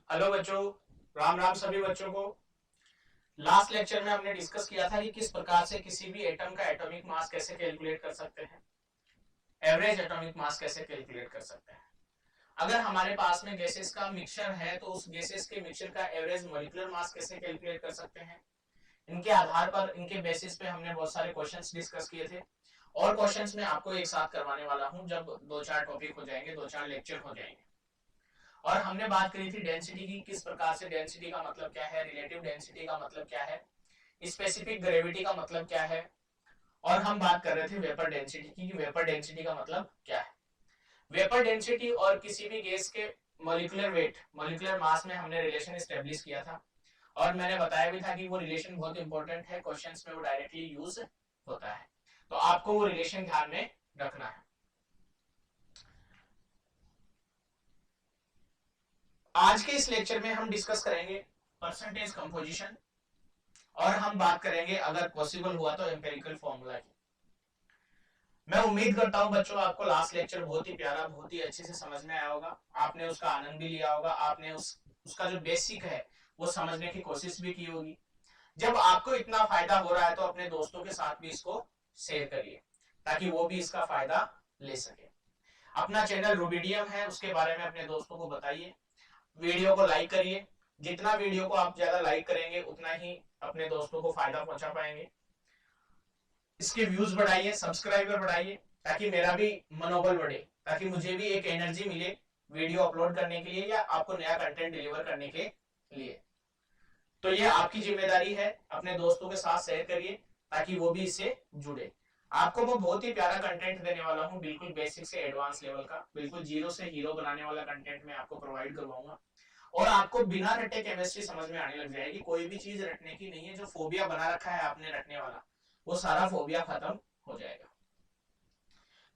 Hello बच्चों, राम राम सभी बच्चों को। लास्ट लेक्चर में हमने डिस्कस किया था कि किस प्रकार से किसी भी एटम का एटॉमिक मास कैसे कैलकुलेट कर सकते हैं, एवरेज एटॉमिक मास कैसे कैलकुलेट कर सकते हैं। अगर हमारे पास में गैसेस का मिक्सचर है तो उस गैसेस के मिक्सचर का एवरेज मॉलिक्यूलर मास कैसे कैलकुलेट कर सकते हैं। इनके आधार पर, इनके बेसिस पे हमने बहुत सारे क्वेश्चंस डिस्कस किए थे और क्वेश्चंस में आपको एक साथ करवाने वाला हूं जब दो चार टॉपिक हो जाएंगे, दो चार लेक्चर हो जाएंगे। और हमने बात करी थी डेंसिटी की, किस प्रकार से डेंसिटी का मतलब क्या है, रिलेटिव डेंसिटी का मतलब क्या है, स्पेसिफिक ग्रेविटी का मतलब क्या है। और हम बात कर रहे थे वेपर डेंसिटी की, वेपर डेंसिटी का मतलब क्या है। वेपर डेंसिटी और किसी भी गैस के मॉलिक्यूलर वेट, मॉलिक्यूलर मास में हमने रिलेशन स्टेब्लिश किया था और मैंने बताया भी था कि वो रिलेशन बहुत इंपॉर्टेंट है, क्वेश्चंस में वो डायरेक्टली यूज होता है, तो आपको वो रिलेशन ध्यान में रखना है। आज के इस लेक्चर में हम डिस्कस करेंगे परसेंटेज कंपोजिशन और हम बात करेंगे अगर पॉसिबल हुआ तो एम्पिरिकल फॉर्मूला की। मैं उम्मीद करता हूं बच्चों आपको लास्ट लेक्चर बहुत ही प्यारा, बहुत ही अच्छे से समझ में आया होगा, आपने उसका आनंद भी लिया होगा, आपने उसका जो बेसिक है वो समझने की कोशिश भी की होगी। जब आपको इतना फायदा हो रहा है तो अपने दोस्तों के साथ भी इसको शेयर करिए ताकि वो भी इसका फायदा ले सके। अपना चैनल रूबिडियम है, उसके बारे में अपने दोस्तों को बताइए, वीडियो को लाइक करिए। जितना वीडियो को आप ज्यादा लाइक करेंगे उतना ही अपने दोस्तों को फायदा पहुंचा पाएंगे। इसके व्यूज बढ़ाइए, सब्सक्राइबर बढ़ाइए ताकि मेरा भी मनोबल बढ़े, ताकि मुझे भी एक एनर्जी मिले वीडियो अपलोड करने के लिए या आपको नया कंटेंट डिलीवर करने के लिए। तो ये आपकी जिम्मेदारी है, अपने दोस्तों के साथ शेयर करिए ताकि वो भी इससे जुड़े। आपको मैं बहुत ही प्यारा कंटेंट देने वाला हूँ, बिल्कुल बेसिक से एडवांस लेवल का, बिल्कुल जीरो से हीरो बनाने वाला कंटेंट मैं आपको प्रोवाइड करवाऊंगा और आपको बिना रटे केमिस्ट्री समझ में आने लग जाएगी। कोई भी चीज रटने की नहीं है, जो फोबिया बना रखा है आपने रटने वाला, वो सारा फोबिया खत्म हो जाएगा।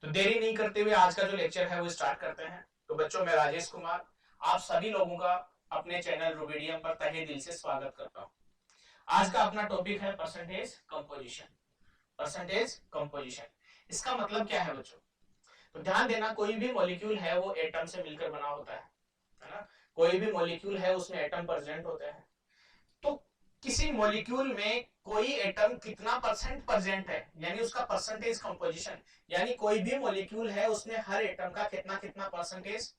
तो देरी नहीं करते हुए आज का जो लेक्चर है वो स्टार्ट करते हैं। तो बच्चों, मैं राजेश कुमार आप सभी लोगों का अपने चैनल रूबिडियम पर तहे दिल से स्वागत करता हूँ। आज का अपना टॉपिक है परसेंटेज कंपोजिशन। परसेंटेज कंपोजिशन, इसका मतलब क्या है बच्चों? तो ध्यान देना, कोई भी मॉलिक्यूल है वो एटम से मिलकर बना होता है ना। कोई भी मॉलिक्यूल है उसमें एटम प्रेजेंट होते हैं। तो किसी मॉलिक्यूल में कोई एटम कितना परसेंट प्रेजेंट है, यानी उसका परसेंटेज कंपोजिशन, यानी कोई भी मॉलिक्यूल है उसमें हर एटम का कितना कितना परसेंटेज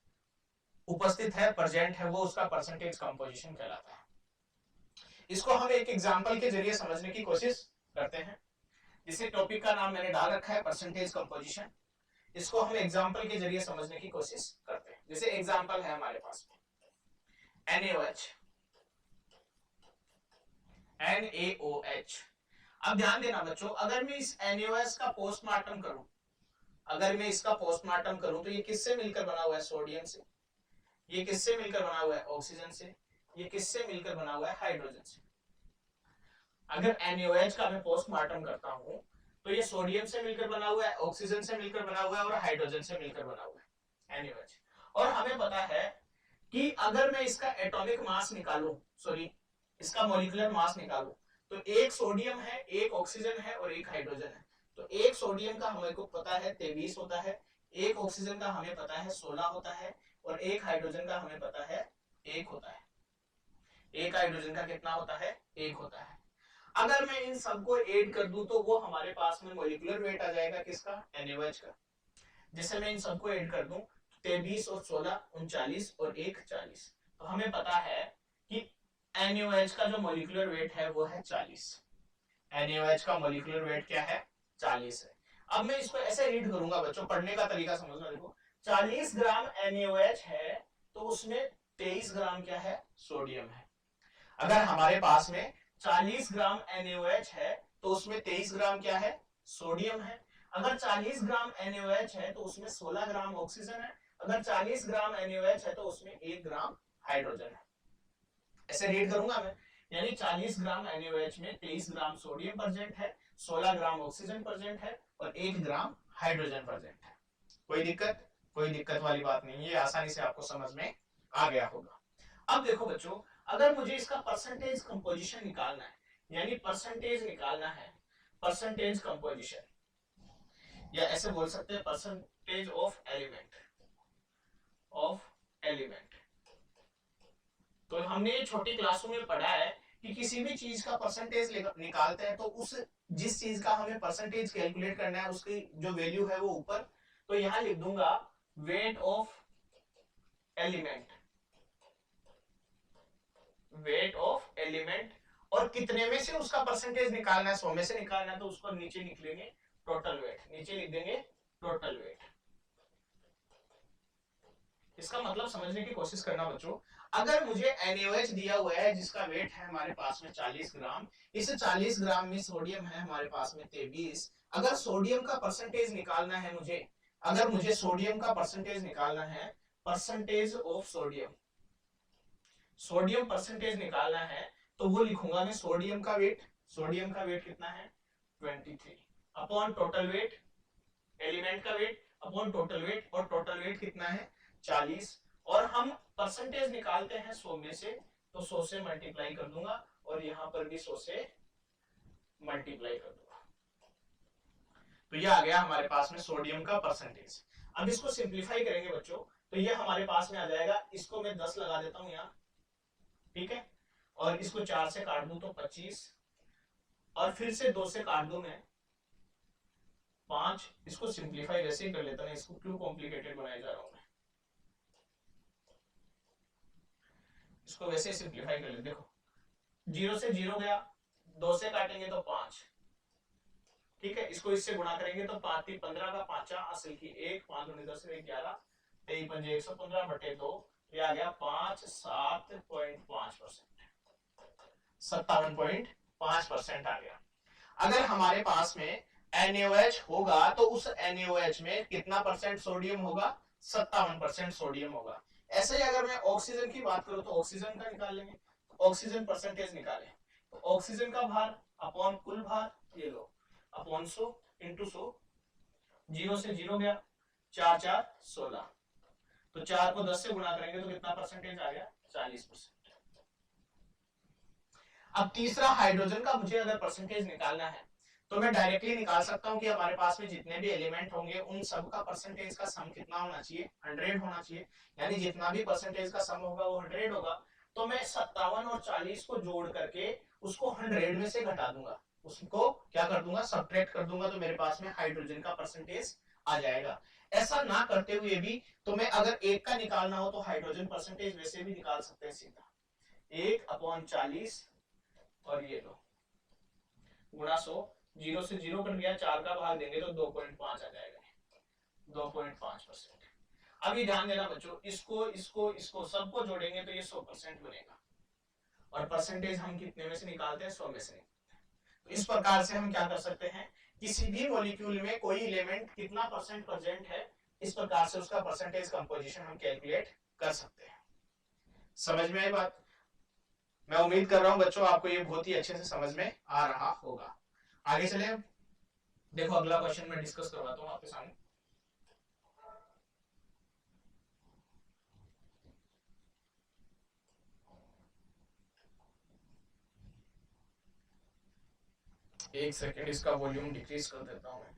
उपस्थित है, प्रेजेंट है, वो उसका परसेंटेज कंपोजिशन कहलाता है। इसको हम एक एग्जांपल के जरिए समझने की कोशिश करते हैं। जिसे टॉपिक का नाम मैंने डाल रखा है परसेंटेज कंपोजिशन, इसको हम एग्जांपल के जरिए समझने की कोशिश करते हैं। जैसे एग्जांपल है हमारे पास NaOH, NaOH। अब ध्यान देना बच्चों, अगर मैं इस NaOH का पोस्टमार्टम करूं, अगर मैं इसका पोस्टमार्टम करूं तो ये किससे मिलकर बना हुआ है? सोडियम से। ये किससे मिलकर बना हुआ है? ऑक्सीजन से। ये किससे मिलकर बना हुआ है? हाइड्रोजन से। अगर NaOH का मैं पोस्टमार्टम करता हूं तो ये सोडियम से मिलकर बना हुआ है, ऑक्सीजन से मिलकर बना हुआ है और हाइड्रोजन से मिलकर बना हुआ है NaOH। और हमें पता है कि अगर मैं इसका एटॉमिक मास निकालूं, सॉरी इसका मॉलिक्यूलर मास निकालूं, तो एक सोडियम है, एक ऑक्सीजन है और एक हाइड्रोजन है। तो एक सोडियम का हमें को पता है 23 होता है, एक ऑक्सीजन का हमें पता है 16 होता है और एक हाइड्रोजन का हमें पता है 1 होता है। एक हाइड्रोजन का कितना होता है? 1 होता है। अगर मैं इन सबको ऐड कर दूं तो वो हमारे पास में मॉलिक्यूलर वेट आ जाएगा किसका? NaOH का। जैसे मैं इन सबको ऐड कर दूं, 23 और 16 39 और 1 40, तो हमें पता है कि NaOH का जो मॉलिक्यूलर वेट है वो है 40। NaOH का मॉलिक्यूलर वेट क्या है? 40 है। अब मैं इसको ऐसे रीड करूंगा बच्चों, पढ़ने का तरीका समझना। देखो 40 ग्राम NaOH है तो उसमें 23 ग्राम क्या है? सोडियम है। अगर हमारे पास में 40 ग्राम NaOH है तो उसमें 23 ग्राम क्या है? सोडियम है। अगर 40 ग्राम NaOH है तो उसमें 16 ग्राम ऑक्सीजन है। अगर 40 ग्राम NaOH है तो उसमें 1 ग्राम हाइड्रोजन है। ऐसे रीड करूंगा मैं, यानी 40 ग्राम NaOH में 23 ग्राम सोडियम प्रेजेंट है, 16 ग्राम ऑक्सीजन प्रेजेंट है और 1 ग्राम हाइड्रोजन प्रेजेंट है। कोई दिक्कत? कोई दिक्कत वाली बात नहीं, ये आसानी से आपको समझ में आ गया होगा। अब देखो बच्चों, अगर मुझे इसका परसेंटेज कंपोजिशन निकालना है, यानी परसेंटेज निकालना है, परसेंटेज कंपोजिशन, या ऐसे बोल सकते हैं percentage of element, of element. तो हमने ये छोटी क्लासों में पढ़ा है कि किसी भी चीज का परसेंटेज निकालते हैं तो उस जिस चीज का हमें परसेंटेज कैलकुलेट करना है उसकी जो वैल्यू है वो ऊपर, तो यहां लिख दूंगा weight of element, weight of element, और कितने में से उसका परसेंटेज निकालना है, 100 में से निकालना है तो उसको नीचे लिख लेंगे टोटल वेट, नीचे लिख देंगे टोटल वेट। इसका मतलब समझने की कोशिश करना बच्चों, अगर मुझे NaOH दिया हुआ है जिसका वेट है हमारे पास में 40 ग्राम, इस 40 ग्राम में सोडियम है हमारे पास में 23, अगर सोडियम का परसेंटेज निकालना है मुझे, अगर मुझे सोडियम का परसेंटेज निकालना है, percentage of sodium, sodium percentage निकालना है, तो वो लिखूंगा मैं सोडियम का वेट, सोडियम का वेट कितना है 23 अपॉन टोटल वेट, एलिमेंट का वेट अपॉन टोटल वेट, और टोटल वेट कितना है 40, और हम परसेंटेज निकालते हैं 100 में से, तो 100 से मल्टीप्लाई कर दूंगा और यहां पर भी 100 से मल्टीप्लाई कर दूंगा, तो ये आ गया हमारे पास में सोडियम का परसेंटेज। अब इसको सिंप्लीफाई करेंगे बच्चों, तो ये हमारे पास में आ जाएगा, इसको मैं 10 लगा देता हूं यहां, ठीक है, और इसको 4 से काट दूं तो 25, और फिर से 2 से काट दूं मैं 5, इसको सिंप्लीफाई वैसे ही कर लेता हूं, इसको क्यों कॉम्प्लिकेटेड बनाया जा रहा हूं मैं, इसको वैसे ही सिंप्लीफाई कर ले, देखो 0 से 0 गया, 2 से काटेंगे तो 5, ठीक है, इसको इससे गुणा करेंगे तो 5 3 15 का 5 असल की 1, 5 गुणे 10 11, 23 5 115 बटे 2, ये आ गया 5 7.5%, 57.5% आ गया। अगर हमारे पास में NaOH होगा तो उस NaOH में कितना परसेंट सोडियम होगा, 57% सोडियम होगा। ऐसे ही अगर मैं ऑक्सीजन की बात करूं तो ऑक्सीजन का निकाल लेंगे, ऑक्सीजन परसेंटेज निकालें, तो ऑक्सीजन का भार अपॉन कुल भार, ये लो अपॉन 100 इंटू 100, 0 से 0 गया, 4 4 16, तो 4 को 10 से गुणा करेंगे तो कितना परसेंटेज आ गया 40%। अब तीसरा हाइड्रोजन का मुझे अगर परसेंटेज निकालना है तो मैं डायरेक्टली निकाल सकता हूं कि हमारे पास में जितने भी एलिमेंट होंगे उन सब का परसेंटेज का सम कितना होना चाहिए, 100 होना चाहिए, यानी जितना भी परसेंटेज का सम होगा वो 100 होगा। तो मैं 57 और 40 को जोड़ करके उसको 100 में से घटा दूंगा, उसको क्या कर दूंगा सब्ट्रैक्ट कर दूंगा, तो मेरे पास में हाइड्रोजन का परसेंटेज आ जाएगा। ऐसा ना करते हुए भी तो मैं अगर एक का निकालना हो तो हाइड्रोजन परसेंटेज वैसे भी निकाल सकते हैं सीधा, 1/40 और ये लो गुणा 100, 0 से 0 कट गया, 4 का भाग देंगे तो 2.5 आ जाएगा, 2.5%। अब ये ध्यान देना बच्चों, इसको इसको इसको सबको जोड़ेंगे तो ये 100% बनेगा, और परसेंटेज हम कितने में से निकालते हैं 100 में से। तो इस प्रकार से हम क्या कर सकते हैं, किसी भी मॉलिक्यूल में कोई एलिमेंट कितना परसेंट प्रेजेंट है, इस प्रकार से उसका परसेंटेज कंपोजिशन हम कैलकुलेट कर सकते हैं। समझ में आई बात? मैं उम्मीद कर रहा हूं बच्चों आपको ये बहुत ही अच्छे से समझ में आ रहा होगा। आगे चले, देखो अगला क्वेश्चन मैं डिस्कस करवाता हूं आपके सामने। एक सेकेंड, इसका वॉल्यूम डिक्रीज कर देता हूं मैं।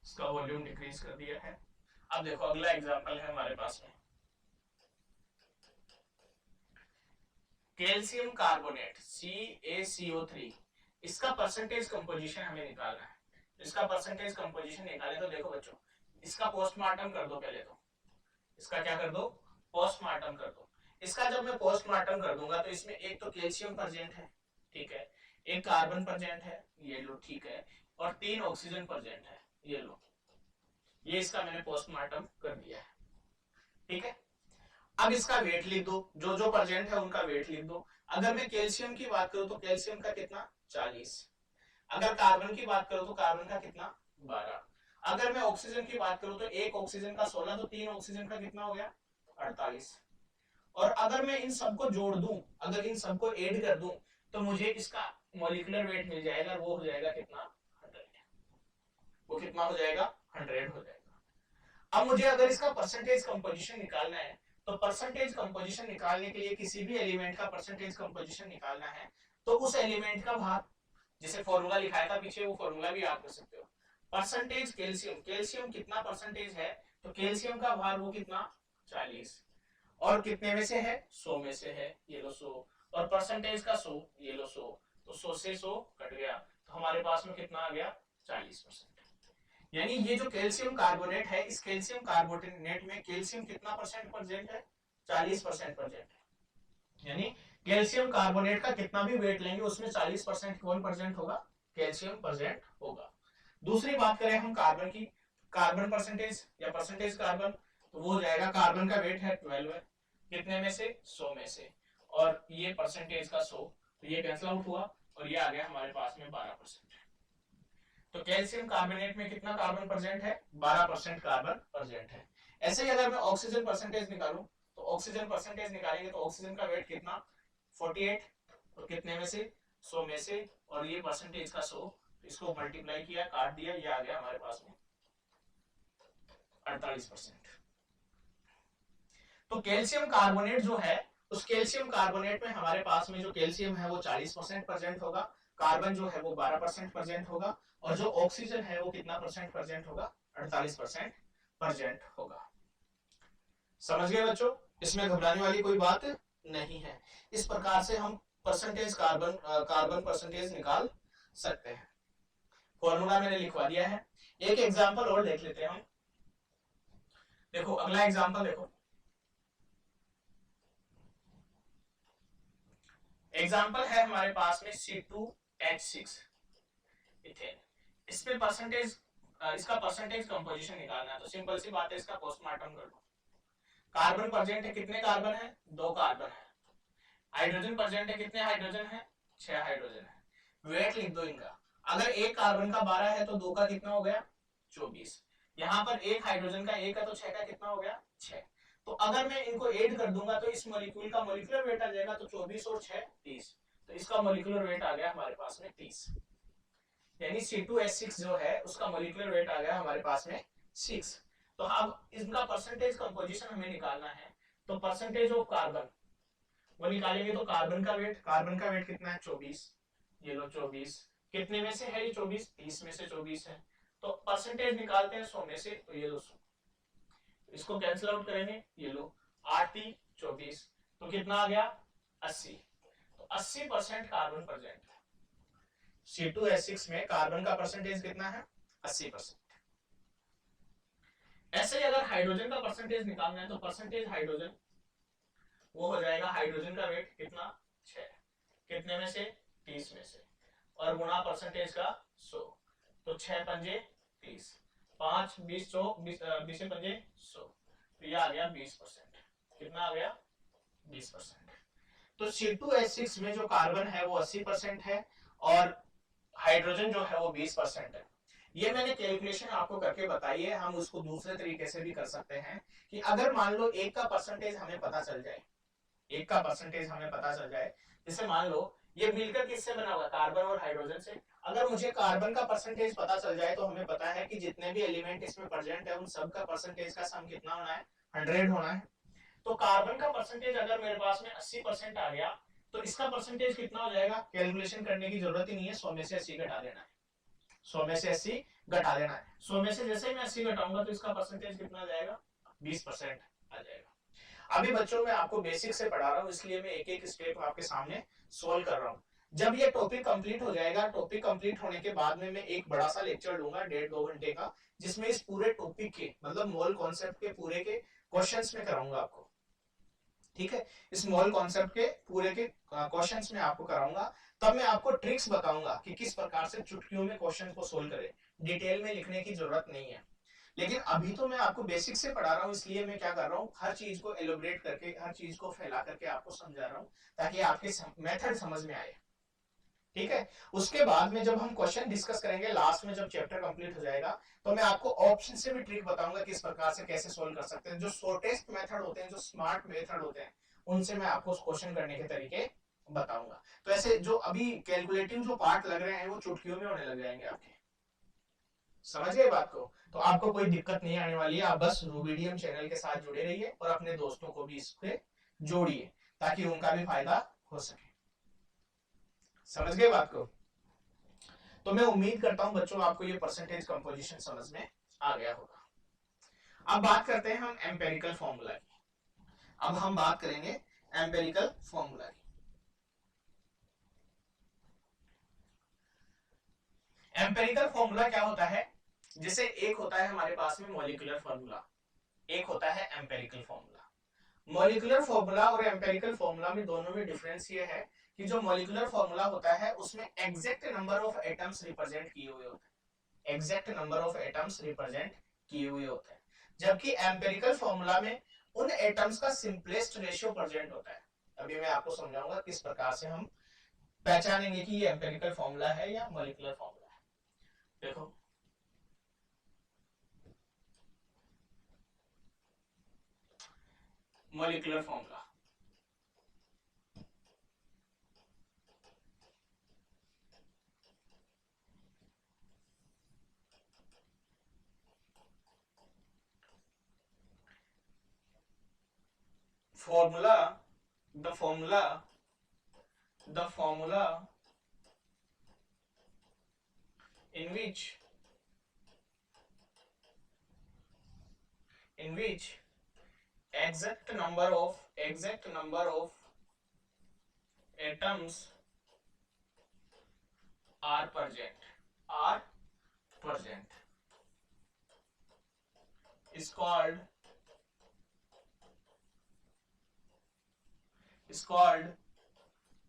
इसका वॉल्यूम डिक्रीज कर दिया है। अब देखो अगला एग्जांपल है हमारे पास में, कैल्शियम कार्बोनेट CaCO3, इसका परसेंटेज कंपोजिशन हमें निकालना है। इसका परसेंटेज कंपोजिशन निकाले तो देखो बच्चों, इसका पोस्टमार्टम कर दो पहले, तो इसका क्या कर दो पोस्टमार्टम कर दो। इसका जब मैं पोस्टमार्टम कर दूंगा तो इसमें एक तो कैल्शियम प्रेजेंट है, ठीक है, एक कार्बन प्रेजेंट है, ये लो ठीक है, और 3 ऑक्सीजन प्रेजेंट है, ये लो, ये इसका मैंने पोस्टमार्टम कर दिया है, ठीक है। अब इसका वेट लिख दो, जो जो प्रेजेंट है उनका वेट लिख दो। अगर मैं कैल्शियम की बात करूं तो कैल्शियम का कितना 40, अगर कार्बन की बात करूं तो कार्बन का कितना 12, अगर मैं ऑक्सीजन की बात करूं तो एक ऑक्सीजन का 16, तो 3 ऑक्सीजन का कितना हो गया 48, और अगर मैं इन सबको जोड़ दूं, अगर इन सबको ऐड कर दूं तो मुझे इसका मॉलिक्यूलर वेट मिल जाएगा, वो हो जाएगा कितना 100, वो कितना हो जाएगा 100 हो जाएगा। अब मुझे अगर इसका परसेंटेज कंपोजिशन निकालना है, तो परसेंटेज कंपोजिशन निकालने के लिए किसी भी एलिमेंट का परसेंटेज कंपोजिशन निकालना है तो उस एलिमेंट का भार जिसे फॉर्मूला लिखाया था पीछे, वो फॉर्मूला भी याद कर सकते हो। परसेंटेज कैल्शियम, कैल्शियम कितना परसेंटेज है, तो कैल्शियम का भार वो कितना 40, और कितने में से है 100 में से है, ये लो 100, और परसेंटेज का 100, ये लो 100, तो 100 से 100 कट गया, तो हमारे पास में कितना आ गया 40%। यानी ये जो कैल्शियम कार्बोनेट है, इस कैल्शियम कार्बोनेट में कैल्शियम कितना परसेंट है 40% प्रेजेंट है। यानी कैल्शियम कार्बोनेट का कितना भी वेट लेंगे उसमें 40% कौन प्रेजेंट होगा, कैल्शियम प्रेजेंट होगा। दूसरी बात करें हम कार्बन की, कार्बन परसेंटेज या परसेंटेज कार्बन, तो वो हो जाएगा, कार्बन का वेट है 12 है, कितने में से 100 में से, और ये परसेंटेज का 100, तो ये कैंसिल आउट हुआ और ये आ गया हमारे पास में 12%। तो कैल्शियम कार्बोनेट में कितना कार्बन प्रेजेंट है, 12% कार्बन प्रेजेंट है। ऐसे ही अगर मैं ऑक्सीजन परसेंटेज निकालूं, तो ऑक्सीजन परसेंटेज निकालेंगे तो ऑक्सीजन का वेट कितना 48, और कितने में से 100 में से, और ये परसेंटेज का 100, इसको मल्टीप्लाई किया, काट दिया, ये आ गया हमारे पास में 48%। तो कैल्शियम कार्बोनेट जो है, उस कैल्शियम कार्बोनेट में हमारे पास में जो कैल्शियम है वो 40% प्रेजेंट होगा, कार्बन जो है वो 12% प्रेजेंट होगा, और जो ऑक्सीजन है वो कितना परसेंट प्रेजेंट होगा 48% प्रेजेंट होगा। समझ गए बच्चों, इसमें घबराने वाली कोई बात नहीं है। इस प्रकार से हम परसेंटेज कार्बन परसेंटेज निकाल सकते हैं। फॉर्मूला मैंने लिखवा दिया है। एक एग्जांपल और देख लेते हैं हम। देखो अगला एग्जांपल देखो, एग्जांपल है हमारे पास में C2H6 इथेन। इसमें परसेंटेज, इसका परसेंटेज कंपोजिशन निकालना है, तो सिंपल सी बात है, इसका पोस्टमार्टम कर लो। कार्बन प्रेजेंट है, कितने कार्बन है 2 कार्बन है, हाइड्रोजन प्रेजेंट है, कितने हाइड्रोजन है 6 हाइड्रोजन है, वेट लिख दो इनका, अगर एक कार्बन का 12 है तो 2 का कितना हो गया 24, यहाँ पर एक हाइड्रोजन का 1 है तो 6 का कितना हो गया 6। तो अगर मैं इनको ऐड कर दूंगा तो इस मॉलिक्यूल का मॉलिक्यूलर वेट आ जाएगा, तो 24 और 6 30, तो इसका मॉलिक्यूलर वेट आ गया हमारे पास में 30। यानी C2H6 जो है उसका मॉलिक्यूलर वेट आ गया हमारे पास में 6। तो अब इनका परसेंटेज कंपोजिशन हमें निकालना है, तो परसेंटेज ऑफ कार्बन वो निकालेंगे, तो कार्बन का वेट कितना है 24, ये लो 24, कितने में से है ये 24 30 में से 24 है, तो परसेंटेज निकालते हैं 100 में से, तो ये लो 100, इसको कैंसिल आउट करेंगे, ये लो 8 24, तो कितना आ गया 80, तो 80% कार्बन प्रेजेंट है। C2H6 में कार्बन का परसेंटेज कितना है 80%। ऐसे ही अगर हाइड्रोजन का परसेंटेज निकालना है, तो परसेंटेज हाइड्रोजन वो हो जाएगा, हाइड्रोजन का वेट कितना 6, कितने में से 30 में से, और गुणा परसेंटेज का 100, तो 6 पंजे 30, 5 20 20 पंजे 100, तो ये आ गया 20%। कितना आ गया 20%। तो C2H6 में जो कार्बन है वो 80% है, और हाइड्रोजन जो है वो 20% है। ये मैंने कैलकुलेशन आपको करके बताई है, हम उसको दूसरे तरीके से भी कर सकते हैं कि अगर मान लो एक का परसेंटेज हमें पता चल जाए, एक का परसेंटेज हमें पता चल जाए, जैसे मान लो ये मिलकर किससे बना हुआ कार्बन और हाइड्रोजन से, अगर मुझे कार्बन का परसेंटेज पता चल जाए तो हमें पता है कि जितने भी एलिमेंट इसमें प्रेजेंट है उन सब का परसेंटेज का सम कितना होना है 100 होना है। तो कार्बन का परसेंटेज अगर मेरे पास में 80% आ गया, तो इसका परसेंटेज कितना हो जाएगा, कैलकुलेशन करने की जरूरत ही नहीं है, 100 में से 80 घटा देना है, 100 में से 80 घटा देना है। 100 में से जैसे ही मैं 80 घटाऊंगा तो इसका परसेंटेज कितना आ जाएगा 20% आ जाएगा। अभी बच्चों मैं आपको बेसिक से पढ़ा रहा हूं, इसलिए मैं एक एक स्टेप आपके सामने सोल्व कर रहा हूं। जब ये टॉपिक कंप्लीट हो जाएगा, टॉपिक कंप्लीट होने के बाद में मैं एक बड़ा सा लेक्चर लूंगा 1.5-2 घंटे का, जिसमें इस पूरे टॉपिक के मतलब मोल कॉन्सेप्ट के पूरे के क्वेश्चंस में कराऊंगा आपको, ठीक है, इस मोल कॉन्सेप्ट के पूरे के क्वेश्चंस में आपको कराऊंगा। तब मैं आपको ट्रिक्स बताऊंगा कि किस प्रकार से चुटकियों में क्वेश्चन को सोल्व करें, डिटेल में लिखने की जरूरत नहीं है। लेकिन अभी तो मैं आपको बेसिक से पढ़ा रहा हूं, इसलिए मैं क्या कर रहा हूं, हर चीज को एलोबरेट करके, हर चीज को फैला करके आपको समझा रहा हूं, ताकि आपके मेथड समझ में आए, ठीक है। उसके बाद में जब हम क्वेश्चन डिस्कस करेंगे लास्ट में, जब चैप्टर कंप्लीट हो जाएगा, तो मैं आपको ऑप्शन से भी ट्रिक बताऊंगा किस प्रकार से कैसे सोल्व कर सकते हैं। जो शॉर्टेस्ट मेथड होते हैं, जो स्मार्ट मेथड होते हैं, उनसे मैं आपको क्वेश्चन करने के तरीके बताऊंगा। तो ऐसे जो अभी कैलकुलेटिव जो पार्ट लग रहे हैं वो चुटकियों में होने लग जाएंगे आपके, समझ गए बात को। तो आपको कोई दिक्कत नहीं आने वाली है, आप बस रूबीडियम चैनल के साथ जुड़े रहिए और अपने दोस्तों को भी इससे जोड़िए, ताकि उनका भी फायदा हो सके। समझ गए बात को। तो मैं उम्मीद करता हूं बच्चों आपको ये परसेंटेज कंपोजिशन समझ में आ गया होगा। अब बात करते हैं हम एम्पेरिकल फॉर्मूला की। अब हम बात करेंगे एम्पेरिकल फॉर्मूला की। एम्पेरिकल फॉर्मूला क्या होता है? जैसे एक होता है हमारे पास में मॉलिक्यूलर फॉर्मूला, एक होता है एम्पेरिकल फॉर्मूला। मॉलिक्यूलर फॉर्मूला और एम्पेरिकल फॉर्मूला में दोनों में डिफरेंस ये है कि जो मॉलिक्यूलर फॉर्मूला होता है उसमें exact number of atoms represent किए हुए होते हैं, exact number of atoms represent किए हुए होते हैं, जबकि एम्पेरिकल फॉर्मूला में उन एटम्स का सिंपलेस्ट रेशियो प्रेजेंट होता है। अभी मैं आपको समझाऊंगा किस प्रकार से हम पहचानेंगे कि ये एम्पेरिकल फॉर्मूला है या मॉलिक्यूलर फॉर्मूला है। देखो molecular formula, formula the formula in which exact number of atoms are present is called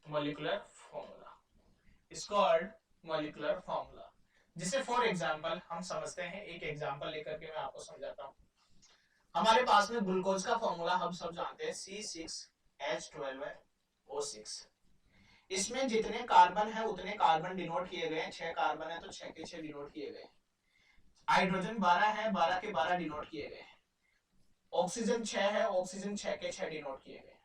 molecular formula, is called molecular formula। जिसे फॉर एग्जांपल हम समझते हैं, एक एग्जांपल लेकर के मैं आपको समझाता हूं। हमारे पास में ग्लूकोज का फॉर्मूला हम सब जानते हैं C6H12O6। इसमें जितने कार्बन है उतने कार्बन डिनोट किए गए हैं, 6 कार्बन है तो 6 के 6 डिनोट किए गए। हाइड्रोजन 12 है, 12 के 12 डिनोट किए गए। ऑक्सीजन 6 है, ऑक्सीजन 6 के 6 डिनोट किए गए।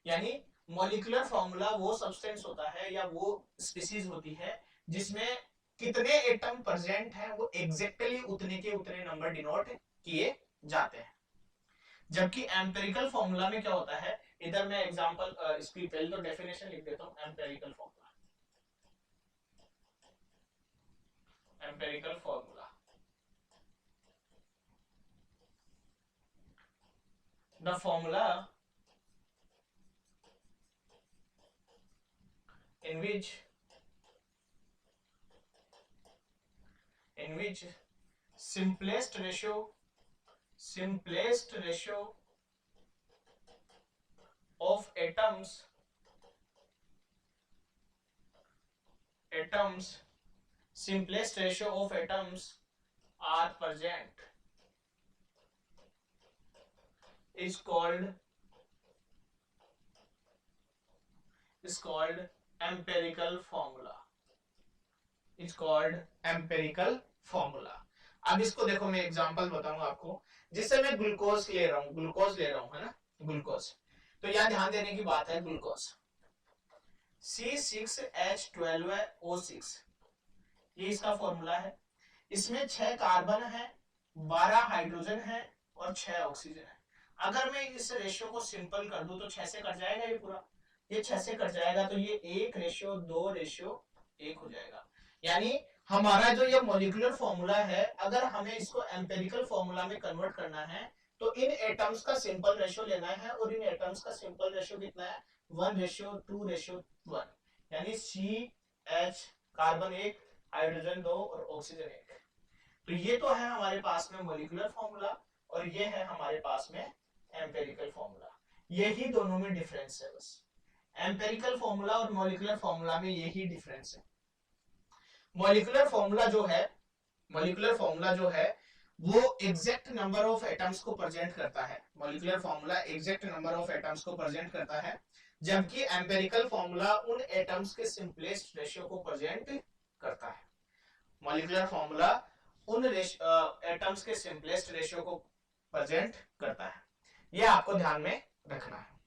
यानी मॉलिक्यूलर फॉर्मूला वो सब्सटेंस होता है या वो स्पीशीज होती है जिसमें कितने एटम प्रेजेंट हैं वो एग्जैक्टली उतने के उतने नंबर डिनोट किए जाते हैं। जबकि एम्पेरिकल फॉर्मूला में क्या होता है, इधर मैं एग्जांपल इसकी पहले तो डेफिनेशन लिख देता हूं। Empirical formula, empirical formula, the formula in which simplest ratio of atoms simplest ratio of atoms are present is called empirical formula, is called empirical formula। अब इसको देखो, मैं एग्जांपल बताऊंगा आपको। जिससे मैं ग्लूकोज ले रहा हूं है ना, ग्लूकोज। तो यहां ध्यान देने की बात है, ग्लूकोज C6H12O6 ये इसका फॉर्मूला है। इसमें 6 कार्बन है, 12 हाइड्रोजन है और 6 ऑक्सीजन है। अगर मैं इस रेशियो को सिंपल कर दूं तो 6 से कट जाएगा ये पूरा, ये 6 से कट जाएगा तो ये 1:2:1 हो जाएगा। यानी हमारा जो ये मॉलिक्यूलर फॉर्मूला है, अगर हमें इसको एम्पेरिकल फॉर्मूला में कन्वर्ट करना है तो इन एटम्स का सिंपल रेशियो लेना है, और इन एटम्स का सिंपल रेशियो कितना है, 1:2:1। यानी CH कार्बन 1, हाइड्रोजन 2 और ऑक्सीजन 1। तो ये तो है हमारे पास में मॉलिक्यूलर फॉर्मूला, और ये है हमारे पास में एम्पेरिकल फॉर्मूला। यही दोनों में डिफरेंस है, बस एम्पेरिकल फॉर्मूला और मॉलिक्यूलर फॉर्मूला में यही डिफरेंस है। मॉलिक्यूलर फॉर्मूला जो है वो एग्जैक्ट नंबर ऑफ एटम्स को प्रेजेंट करता है। Molecular formula exact number of atoms को प्रेजेंट करता है, जबकि एम्पेरिकल फॉर्मूला उन एटम्स के सिंपलेस्ट रेशियो को प्रेजेंट करता है। मॉलिक्यूलर फॉर्मूला उन एटम्स के सिंपलेस्ट रेशियो को प्रेजेंट करता है। यह आपको ध्यान में रखना है।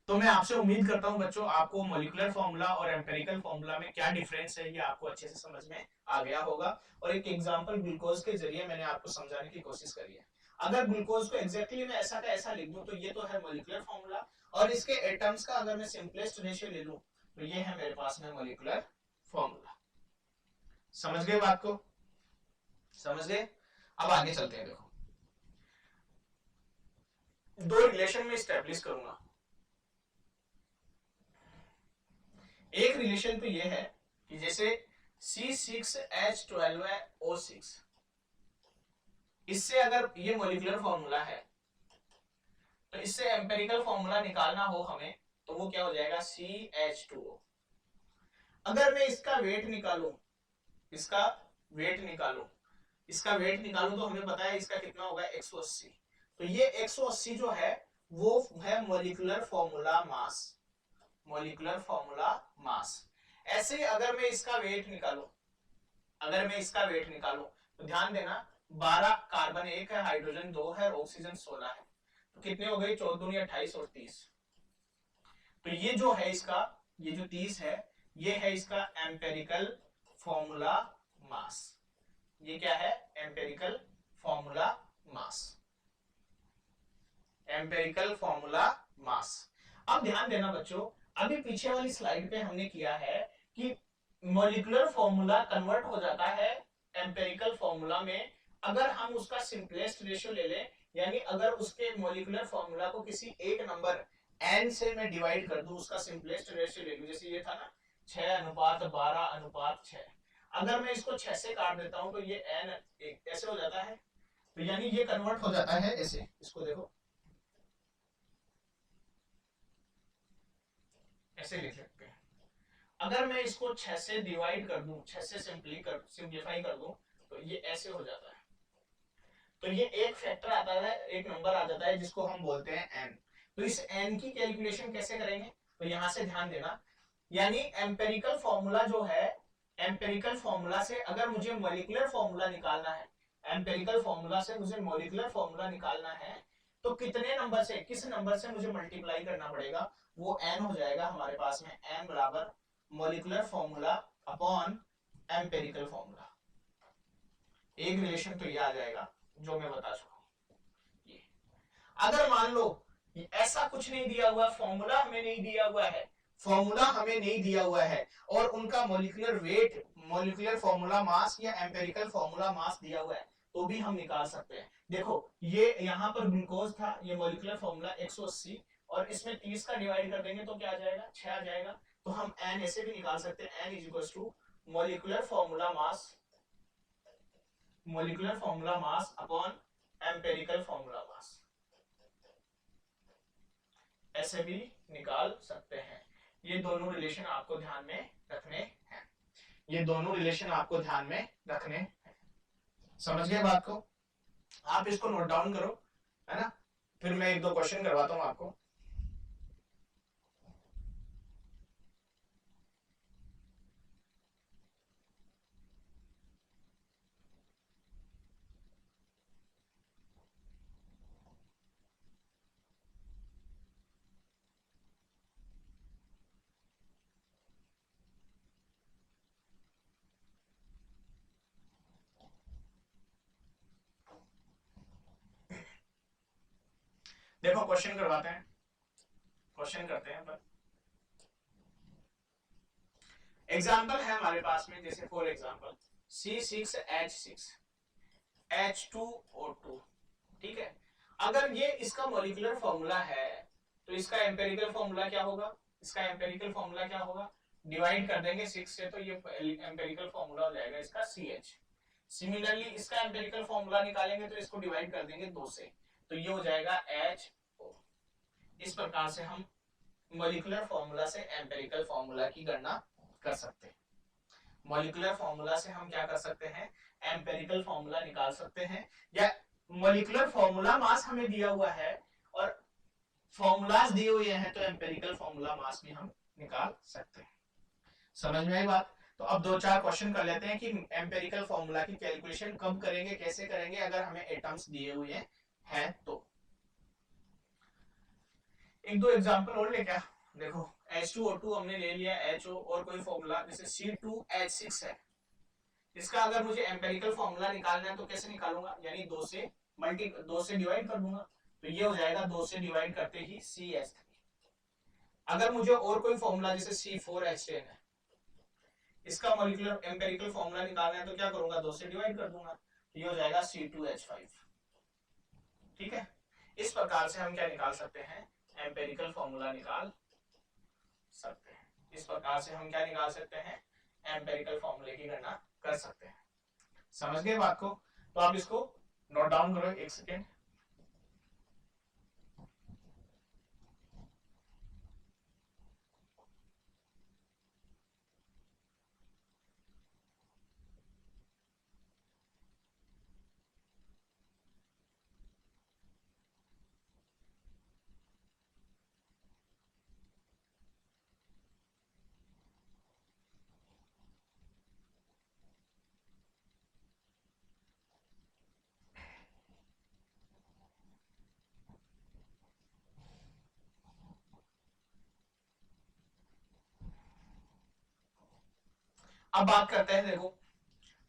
तो मैं आपसे उम्मीद करता हूं बच्चों आपको मॉलिक्यूलर फॉर्मूला और एम्पेरिकल फॉर्मूला में क्या डिफरेंस है ये आपको अच्छे से समझ में आ गया होगा। और एक एग्जांपल ग्लूकोज के जरिए मैंने आपको समझाने की कोशिश करी है। अगर ग्लूकोज को एग्जैक्टली मैं ऐसा का ऐसा लिख दूं तो ये तो है मॉलिक्यूलर फॉर्मूला, और इसके एटम्स का अगर मैं सिंपलेस्ट रेशियो ले लूं तो ये है मेरे पास में मॉलिक्यूलर फॉर्मूला। समझ गए बात को? समझ गए? अब आगे चलते हैं। देखो, दो रिलेशन में स्टैब्लिश करूंगा। एक रिलेशन तो ये है कि जैसे C6H12 है O6, इससे अगर ये मॉलिक्यूलर फॉर्मूला है तो इससे एम्पेरिकल फॉर्मूला निकालना हो हमें तो वो क्या हो जाएगा CH2O। अगर मैं इसका वेट निकालूं, इसका वेट निकालूं, इसका वेट निकालूं तो हमें पता है इसका कितना होगा 180। तो ये 180 जो है वो है molecular formula mass, molecular formula mass. ऐसे ही अगर मैं इसका वेट निकालूं, अगर मैं इसका वेट निकालूं तो ध्यान देना 12 कार्बन 1 है, हाइड्रोजन 2 है, ऑक्सीजन 16 है, तो कितने हो गए 14 दूनी 28 और 30। तो ये जो है इसका, ये जो 30 है ये है इसका एम्पेरिकल फॉर्मूला मास। ये क्या है? एम्पेरिकल फॉर्मूला मास, एम्पेरिकल फॉर्मूला मास। अब ध्यान देना बच्चों, अभी पीछे वाली स्लाइड पे हमने किया है कि मॉलिक्यूलर फॉर्मूला कन्वर्ट हो जाता है एम्पेरिकल फॉर्मूला में अगर हम उसका सिंपलेस्ट रेशियो ले लें, यानी अगर उसके मॉलिक्यूलर फॉर्मूला को किसी एक नंबर n से मैं डिवाइड कर दूं, उसका सिंपलेस्ट रेशियो ले लूं, जैसे ये था ना 6:12:6। अगर मैं इसको 6 से काट देता हूं तो ये n ऐसे हो जाता है, तो यानी ये कन्वर्ट हो जाता है ऐसे। इसको देखो ऐसे लिख सकते हैं। अगर मैं इसको 6 से डिवाइड कर दूं, 6 से सिंप्लीफाई कर दूं तो ये ऐसे हो जाता है। तो ये एक फैक्टर आता है, एक नंबर आ जाता है जिसको हम बोलते हैं n। तो इस n की कैलकुलेशन कैसे करेंगे? तो यहां से ध्यान देना, यानी एम्पेरिकल फॉर्मूला जो है, एम्पेरिकल फॉर्मूला से अगर मुझे मॉलिक्यूलर फॉर्मूला निकालना है, एम्पेरिकल फॉर्मूला से मुझे मॉलिक्यूलर फॉर्मूला निकालना है तो कितने नंबर से, किस नंबर से मुझे मल्टीप्लाई करना पड़ेगा? वो n हो जाएगा हमारे पास में, n बराबर molecular formula upon empirical formula. एक रिलेशन तो ये आ जाएगा जो मैं बता चुका हूं। ये अगर मान लो ऐसा कुछ नहीं दिया हुआ, फॉर्मूला हमें नहीं दिया हुआ है, फॉर्मूला हमें नहीं दिया हुआ है और उनका मॉलिक्यूलर वेट, मॉलिक्यूलर फॉर्मूला मास या एम्पेरिकल फॉर्मूला मास दिया हुआ है तो भी हम निकाल सकते हैं। देखो ये यहाँ पर ग्लूकोज था, ये मॉलिक्यूलर फॉर्मूला 180 और इसमें 30 का डिवाइड कर देंगे तो क्या आ जाएगा 6 आ जाएगा। तो हम n ऐसे भी निकाल सकते हैं, n is equal to molecular formula mass, molecular formula mass upon empirical formula mass, ऐसे भी निकाल सकते हैं। ये दोनों रिलेशन आपको ध्यान में रखने हैं, ये दोनों रिलेशन आपको ध्यान में रखने हैं। समझ गए बात को? आप इसको नोट डाउन करो, है ना, फिर मैं एक दो क्वेश्चन करवाता हूं आपको। देखो क्वेश्चन करवाते हैं, क्वेश्चन करते हैं। पर एग्जाम्पल है हमारे पास में, जैसे फॉर एग्जाम्पल C6H6 H2O2, ठीक है। अगर ये इसका मॉलिक्यूलर फॉर्मूला है तो इसका एम्पेरिकल फॉर्मूला क्या होगा? इसका एम्पेरिकल फॉर्मूला क्या होगा? डिवाइड कर देंगे 6 से तो ये एम्पेरिकल फॉर्मूला हो जाएगा इसका CH। सिमिलरली इसका एम्पेरिकल फॉर्मूला निकालेंगे तो इसको डिवाइड कर देंगे 2 से तो ये हो जाएगा HO। इस प्रकार से हम मॉलिक्यूलर फॉर्मूला से एम्पेरिकल फॉर्मूला की गणना कर सकते हैं। मॉलिक्यूलर फॉर्मूला से हम क्या कर सकते हैं? एम्पेरिकल फॉर्मूला निकाल सकते हैं, या मॉलिक्यूलर फॉर्मूला मास हमें दिया हुआ है और फॉर्मूलाज दिए हुए हैं तो एम्पेरिकल फॉर्मूला मास भी हम निकाल सकते हैं। समझ में आई बात? तो अब दो चार क्वेश्चन कर लेते हैं कि एम्पेरिकल फॉर्मूला की कैलकुलेशन कब करेंगे, कैसे करेंगे अगर हमें एटम्स दिए हुए हैं तो। एक दो एग्जांपल और ले क्या? देखो H2O2 हमने ले लिया, HO और कोई फॉर्मूला जैसे C2H6 है, इसका अगर मुझे एम्पेरिकल फॉर्मूला निकालना है तो कैसे निकालूंगा? यानी 2 से डिवाइड कर दूंगा तो ये हो जाएगा 2 से डिवाइड करते ही CH3। अगर मुझे और कोई फॉर्मूला जैसे C4H10 है, इसका मॉलिक्यूलर एम्पिरिकल फॉर्मूला निकालना है तो क्या करूंगा, 2 से डिवाइड कर दूंगा, तो ये हो जाएगा C2H5। ठीक है, इस प्रकार से हम क्या निकाल सकते हैं, एम्पिरिकल फॉर्मूला निकाल सकते हैं। इस प्रकार से हम क्या निकाल सकते हैं, एम्पिरिकल फॉर्मूले की गणना कर सकते हैं। समझ गए बात को? तो आप इसको नोट डाउन करो, एक सेकेंड। अब बात करते हैं, देखो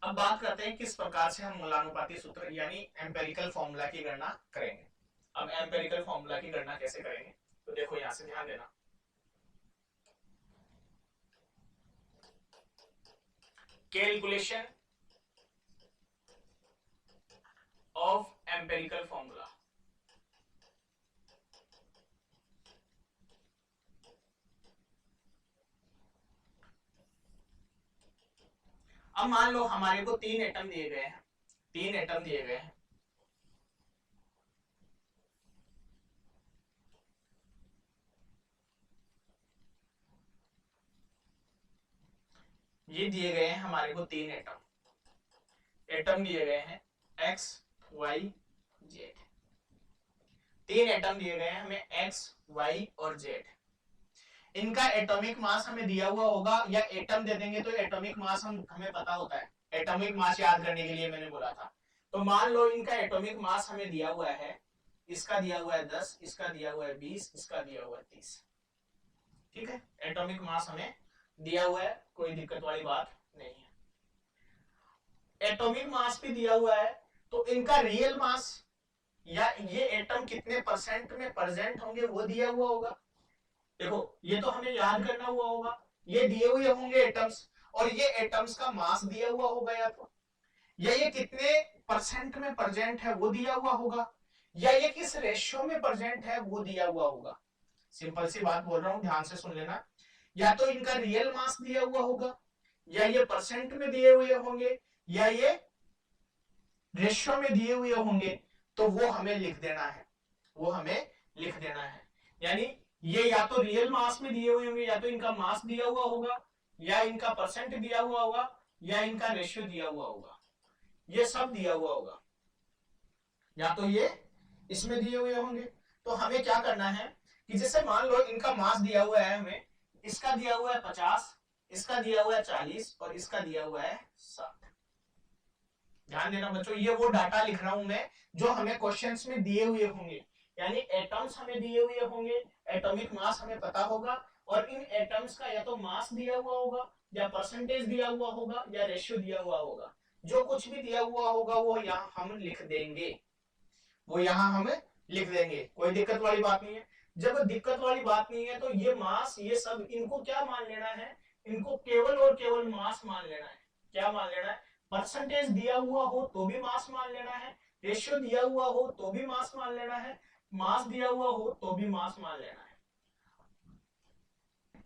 अब बात करते हैं किस प्रकार से हम मूलानुपाती सूत्र यानी एम्पिरिकल फॉर्मूला की गणना करेंगे। अब एम्पिरिकल फॉर्मूला की गणना कैसे करेंगे, तो देखो यहां से ध्यान देना, कैलकुलेशन ऑफ एम्पिरिकल फॉर्मूला। अब मान लो हमारे को 3 एटम दिए गए हैं, 3 एटम दिए गए हैं, ये दिए गए हैं हमारे को 3 एटम, एटम दिए गए हैं X Y Z, 3 एटम दिए गए हैं हमें X Y और Z। इनका एटॉमिक मास हमें दिया हुआ होगा, या एटम दे देंगे तो एटॉमिक मास हमें पता होता है, एटॉमिक मास याद करने के लिए मैंने बोला था। तो मान लो इनका एटॉमिक मास हमें दिया हुआ है, इसका दिया हुआ है 10, इसका दिया हुआ है 20, इसका दिया हुआ है 30। ठीक है, एटॉमिक मास हमें दिया हुआ है, कोई दिक्कत वाली बात नहीं है। एटॉमिक मास भी दिया हुआ है, तो इनका रियल मास या ये एटम कितने परसेंट में प्रेजेंट होंगे वो दिया हुआ होगा। देखो ये तो हमें याद करना हुआ होगा, ये दिए हुए होंगे एटम्स, और ये एटम्स का मास दिया हुआ होगा, या तो या ये कितने परसेंट में प्रेजेंट है वो दिया हुआ होगा, या ये किस रेशियो में प्रेजेंट है वो दिया हुआ होगा। सिंपल सी बात बोल रहा हूं, ध्यान से सुन लेना, या तो इनका रियल मास दिया हुआ होगा, या ये परसेंट में दिए हुए होंगे, या ये रेशियो में दिए हुए होंगे, तो वो हमें लिख देना है, वो हमें लिख देना है। यानी ये या तो रियल मास में दिए हुए होंगे, या तो इनका मास दिया हुआ होगा, या इनका परसेंट दिया हुआ होगा, या इनका रेशियो दिया हुआ होगा, ये सब दिया हुआ होगा, या तो ये इसमें दिए हुए होंगे। तो हमें क्या करना है कि जैसे मान लो इनका मास दिया हुआ है हमें, इसका दिया हुआ है 50, इसका दिया हुआ है 40 और इसका दिया हुआ है 60। ध्यान देना बच्चों, ये वो डाटा लिख रहा हूं मैं जो हमें क्वेश्चंस में दिए हुए होंगे, यानी एटम्स हमें दिए हुए होंगे, एटॉमिक मास हमें पता होगा, और इन एटम्स का या तो मास दिया हुआ होगा, या परसेंटेज दिया हुआ होगा, या रेशियो दिया हुआ होगा। जो कुछ भी दिया हुआ होगा वो यहाँ हम लिख देंगे, वो यहाँ हम लिख देंगे, कोई दिक्कत वाली बात नहीं है। जब दिक्कत वाली बात नहीं है तो ये मास ये सब इनको क्या मान लेना है, इनको केवल और केवल मास मान लेना है। क्या मान लेना है, परसेंटेज दिया हुआ हो तो भी मास मान लेना है, रेशियो दिया हुआ हो तो भी मास मान लेना है, मास दिया हुआ हो तो भी मास मान लेना है।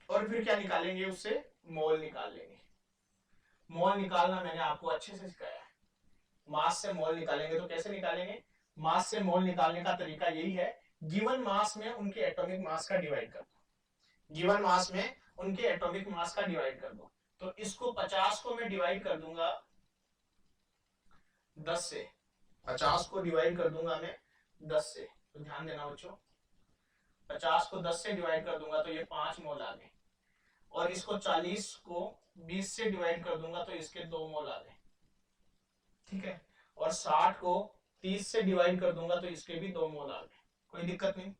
और फिर क्या निकालेंगे, उससे मोल निकाल लेंगे। मोल निकालना मैंने आपको अच्छे से सिखाया है। मास से मोल निकालेंगे तो कैसे निकालेंगे, मास से मोल निकालने का तरीका यही है, गिवन मास में उनके एटॉमिक मास का डिवाइड कर दो, गिवन मास में उनके एटॉमिक मास का डिवाइड कर दो। तो इसको 50 को मैं डिवाइड कर दूंगा 10 से, 50 को डिवाइड कर दूंगा मैं 10 से, तो ध्यान देना बच्चों, 50 को 10 से डिवाइड कर दूंगा तो ये 5 मोल आ गए, और इसको 40 को 20 से डिवाइड कर दूंगा तो इसके 2 मोल आ गए। ठीक है, और 60 को 30 से डिवाइड कर दूंगा तो इसके भी 2 मोल आ गए, कोई दिक्कत नहीं।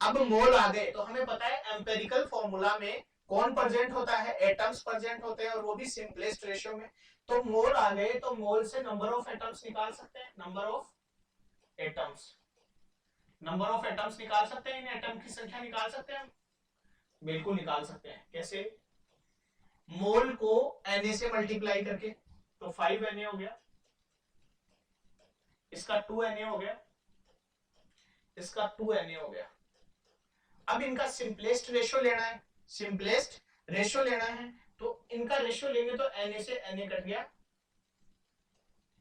अब मोल आ गए तो हमें पता है एम्पेरिकल फॉर्मूला में कौन प्रेजेंट होता है, एटम्स प्रेजेंट होते हैं, और वो भी सिंपलेस्ट रेशियो में। तो मोल आ गए तो मोल से नंबर ऑफ एटम्स निकाल सकते हैं, number of atoms, number of atoms निकाल सकते हैं, इन एटम की संख्या निकाल सकते हैं हम, बिल्कुल निकाल सकते हैं। कैसे, मोल को Na से मल्टीप्लाई करके, तो 5Na हो गया, इसका 2Na हो गया, इसका 2Na हो गया। अब इनका सिंपलेस्ट रेशियो लेना है, सिंपलेस्ट रेशियो लेना है, तो इनका रेशियो लेंगे तो Na से Na कट गया,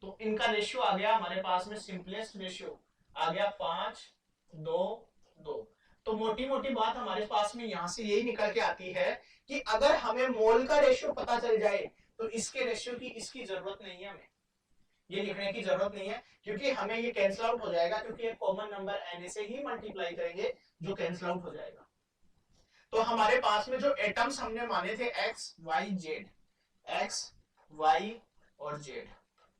तो इनका रेशियो आ गया हमारे पास में, सिंपलेस्ट रेशियो आ गया 5:2:2। तो मोटी मोटी बात हमारे पास में यहां से यही निकल के आती है कि अगर हमें मोल का रेशियो पता चल जाए तो इसके रेशियो की इसकी जरूरत नहीं है, हमें ये लिखने की जरूरत नहीं है, क्योंकि हमें ये कैंसिल आउट हो जाएगा, क्योंकि एक कॉमन नंबर Na से ही मल्टीप्लाई करेंगे जो कैंसिल आउट हो जाएगा। तो हमारे पास में जो एटम्स हमने माने थे X Y Z, X Y और जेड,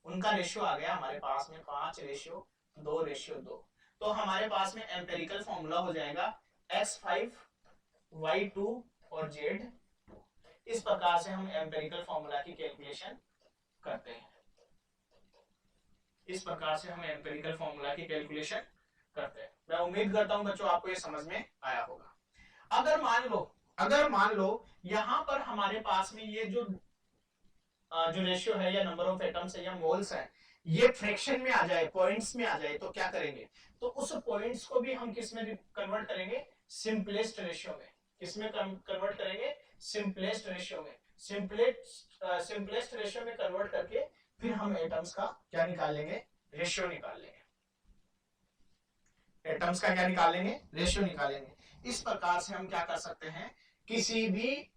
उनका रेशियो आ गया हमारे पास में 5:2:2। तो हमारे पास में एम्पेरिकल फॉर्मूला हो जाएगा x5 y2 और z। इस प्रकार से हम एम्पेरिकल फॉर्मूला की कैलकुलेशन करते हैं, इस प्रकार से हम एम्पेरिकल फॉर्मूला की कैलकुलेशन करते हैं। मैं उम्मीद करता हूं बच्चों आपको ये समझ में आया होगा। अगर मान लो यहां पर हमारे पास में ये जो रेशियो है या नंबर ऑफ एटम्स है या मोल्स है, ये फ्रैक्शन में आ जाए, पॉइंट्स में आ जाए, तो क्या करेंगे, तो उस पॉइंट्स को भी हम किस में कन्वर्ट करेंगे, सिंपलेस्ट रेशियो में। किसमें कन्वर्ट करेंगे, सिंपलेस्ट रेशियो में। सिंपलेस्ट रेशियो में कन्वर्ट करके फिर हम एटम्स का क्या निकाल लेंगे, रेशियो निकाल लेंगे, एटम्स का क्या निकाल लेंगे, रेशियो निकालेंगे। इस प्रकार से हम क्या कर सकते हैं, किसी भी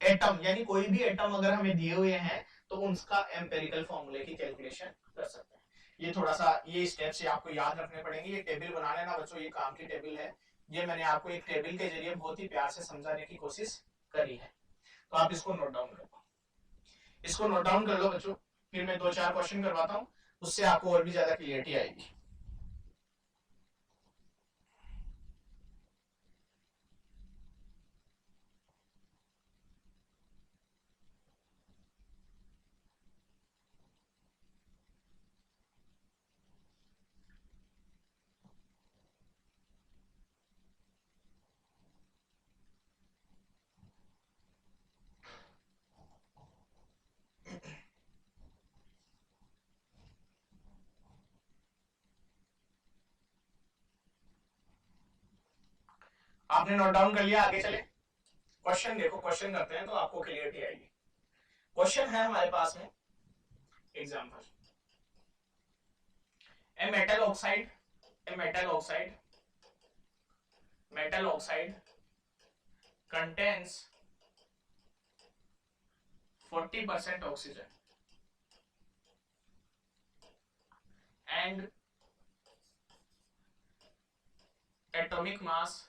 एटम यानी कोई भी एटम अगर हमें दिए हुए हैं तो उनका एम्पेरिकल फॉर्मूले की कैलकुलेशन कर सकते हैं। ये थोड़ा सा ये स्टेप्स आपको याद रखने पड़ेंगे। ये टेबल बना लेना बच्चों, ये काम की टेबल है, ये मैंने आपको एक टेबल के जरिए बहुत ही प्यार से समझाने की कोशिश करी है, तो आप इसको नोट डाउन कर लो, इसको नोट डाउन कर लो बच्चों। फिर मैं 2-4 क्वेश्चन करवाता हूँ, उससे आपको और भी ज्यादा क्लियरिटी आएगी। आपने नोट डाउन कर लिया, आगे चले। क्वेश्चन देखो, क्वेश्चन करते हैं तो आपको क्लियरिटी आएगी। क्वेश्चन है हमारे पास में, example, a metal oxide, metal oxide contains 40% oxygen and atomic mass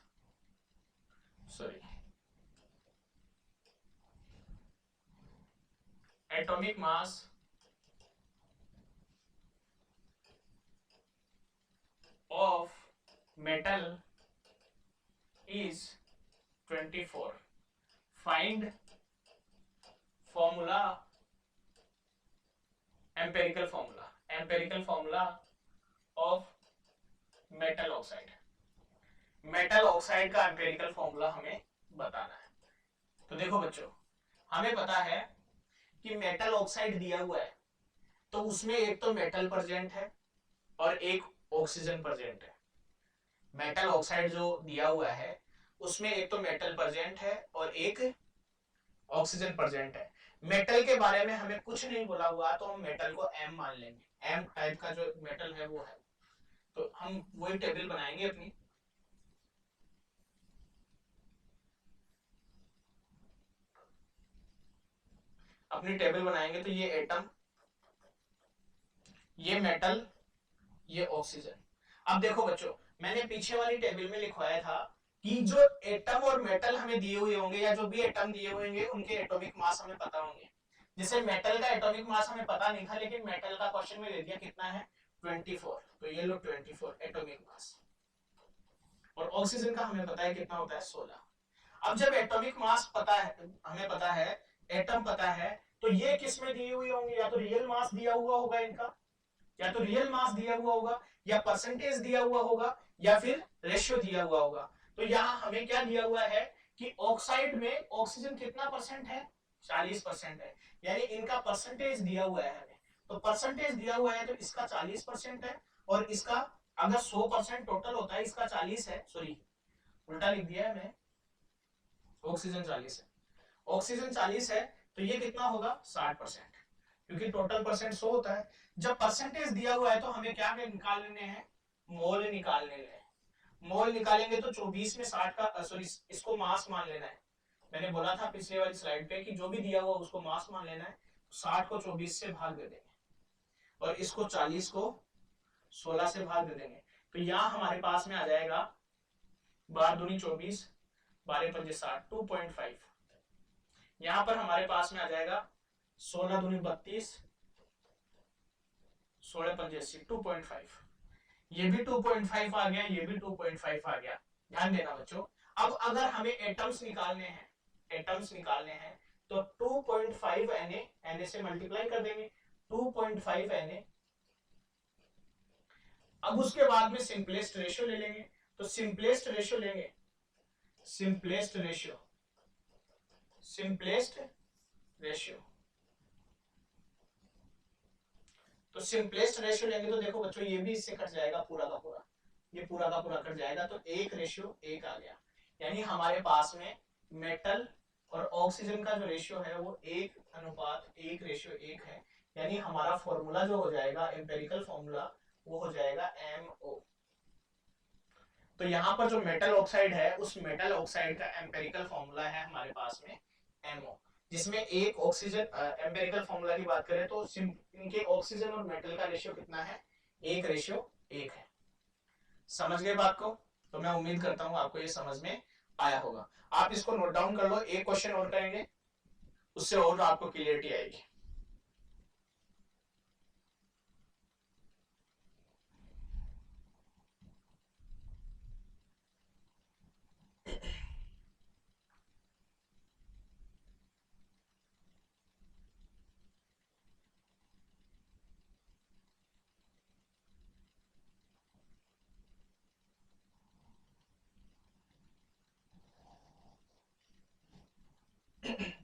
of metal is 24. Find formula, empirical formula of metal oxide. Metal oxide का एम्पिरिकल फॉर्मूला हमें बताना है। तो देखो बच्चों, हमें पता है कि मेटल ऑक्साइड दिया हुआ है तो उसमें एक तो मेटल प्रेजेंट है और एक ऑक्सीजन प्रेजेंट है। मेटल ऑक्साइड जो दिया हुआ है उसमें एक तो मेटल प्रेजेंट है और एक ऑक्सीजन प्रेजेंट है। मेटल के बारे में हमें कुछ नहीं बोला हुआ तो हम मेटल को एम मान लेंगे, एम टाइप का जो मेटल है वो है। तो हम वही टेबल बनाएंगे अपनी टेबल बनाएंगे। तो ये एटम, ये मेटल, ये ऑक्सीजन। अब देखो बच्चों, मैंने पीछे वाली टेबल में लिखवाया था कि जो एटम और मेटल हमें दिए हुए होंगे या जो भी एटम दिए हुए होंगे उनके एटॉमिक मास हमें पता होंगे। जैसे मेटल का एटॉमिक मास हमें पता नहीं था, लेकिन मेटल का क्वेश्चन में दे दिया कितना है, 24। तो ये लो 24 एटॉमिक मास। और ऑक्सीजन का हमें पता है कितना होता है, 16। अब जब एटॉमिक मास पता है, हमें पता है, एटम पता है, तो ये किस में दिए हुए होंगे, या तो रियल मास दिया हुआ होगा इनका, या तो रियल मास दिया हुआ होगा, या परसेंटेज दिया हुआ होगा, या फिर रेशियो दिया हुआ होगा। तो यहाँ हमें क्या दिया हुआ है कि ऑक्साइड में ऑक्सीजन कितना परसेंट है, 40% है, यानी इनका परसेंटेज दिया हुआ है हमें, तो परसेंटेज दिया हुआ है तो इसका 40% है और इसका अगर 100% टोटल होता है, इसका 40 है, सॉरी उल्टा लिख दिया है मैंने, ऑक्सीजन 40 है, ऑक्सीजन 40 है तो ये कितना होगा 60%, क्योंकि टोटल परसेंट 100 होता है। जब परसेंटेज दिया हुआ है तो हमें क्या निकालने हैं, मोल निकालने हैं। मोल निकालेंगे तो 24 में 60 का सॉरी इसको मास मान लेना है। मैंने बोला था पिछले वाली स्लाइड पे कि जो भी दिया हुआ उसको मास मान लेना है। 60 को 24 से भाग दे देंगे और इसको 40 को 16 से भाग दे देंगे, तो यहाँ हमारे पास में आ जाएगा 12 दूनी 24, 12 पंजे 60, 2.5। यहाँ पर हमारे पास में आ जाएगा 16 दूनी 32, 16 पंजे 80, 2.5। ये भी 2.5 आ गया, ये भी 2.5 आ गया। ध्यान देना बच्चों, अब अगर हमें एटम्स निकालने हैं, एटम्स निकालने हैं तो 2.5 Na से मल्टीप्लाई कर देंगे, 2.5 Na। अब उसके बाद में सिंपलेस्ट रेशियो ले लेंगे, तो सिंपलेस्ट रेशियो लेंगे, सिंपलेस्ट रेशियो, सिंपलेस्ट रेशियो, तो सिंपलेस्ट रेशियो लेंगे तो देखो बच्चों ये भी इससे कट जाएगा पूरा का पूरा, ये पूरा का पूरा कट जाएगा, तो 1:1 आ गया। यानी हमारे पास में मेटल और ऑक्सीजन का जो रेशियो है वो 1:1:1 है। यानी हमारा फॉर्मूला जो हो जाएगा, एम्पेरिकल फॉर्मूला, वो हो जाएगा MO। तो यहाँ पर जो मेटल ऑक्साइड है उस मेटल ऑक्साइड का एम्पेरिकल फॉर्मूला है हमारे पास में MO, जिसमें एक ऑक्सीजन, एम्पेरिकल फॉर्मूला की बात करें तो इनके ऑक्सीजन और मेटल का रेशियो कितना है, 1:1 है। समझ गए बात को? तो मैं उम्मीद करता हूं आपको ये समझ में आया होगा। आप इसको नोट डाउन कर लो, एक क्वेश्चन और करेंगे, उससे और आपको क्लियरिटी आएगी।